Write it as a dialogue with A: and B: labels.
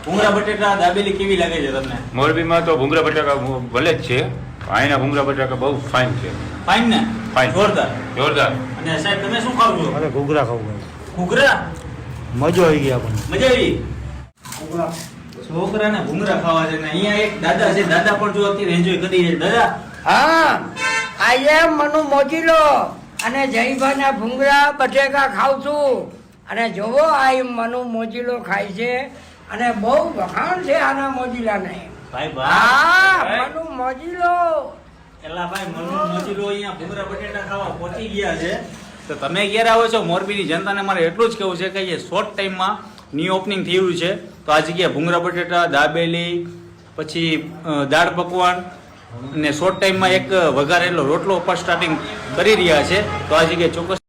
A: ભૂંગળા બટેટા દાબેલી કેવી લાગે છે તમને?
B: મોરબીમાં તો ભૂંગળા બટાકા ભલે જ છે, અહીંના ભૂંગળા બટાકા બહુ ફાઇન છે.
A: ફાઇન ને?
B: ફાઇન,
A: જોરદાર.
B: જોરદાર.
A: અને સાહેબ તમે શું ખાવ છો?
C: અરે ઘૂઘરા ખાવું
A: ઘૂઘરા?
C: મજો આવી ગઈ આપણને.
A: મજા આવી? છોકરાને ભૂંગળા ખાવા છે ને અહીંયા એક દાદા છે, દાદા પણ જો અત્યારે એન્જોય કરી છે. દાદા
D: હા, આઈ એમ મનુ મોજીલો અને જયભાઈના ભૂંગળા બટેકા ખાઉં છું. અને જોવો આ મનુ મોજીલો ખાય છે અને બહુ વખાણ છે આના મોજીલાને.
A: ભાઈ
D: હા,
A: ભાઈ
D: મનુ મોજીલો.
A: એલા ભાઈ મનુ મોજીલો અહીંયા ભૂંગળા બટેટા ખાવા પહોંચી ગયા છે. તો તમે ક્યારે આવો છો? મોરબીની જનતાને મારે એટલું જ કહેવું છે કે એ શોર્ટ ટાઈમમાં ન્યૂ ઓપનિંગ થયું છે. તો આ જગ્યાએ ભૂંગળા બટેટા, દાબેલી, પછી દાળ પકવાન અને શોર્ટ ટાઈમમાં એક વઘારેલો રોટલો પણ સ્ટાર્ટિંગ કરી રહ્યા છે. તો આ જગ્યાએ ચોક્કસ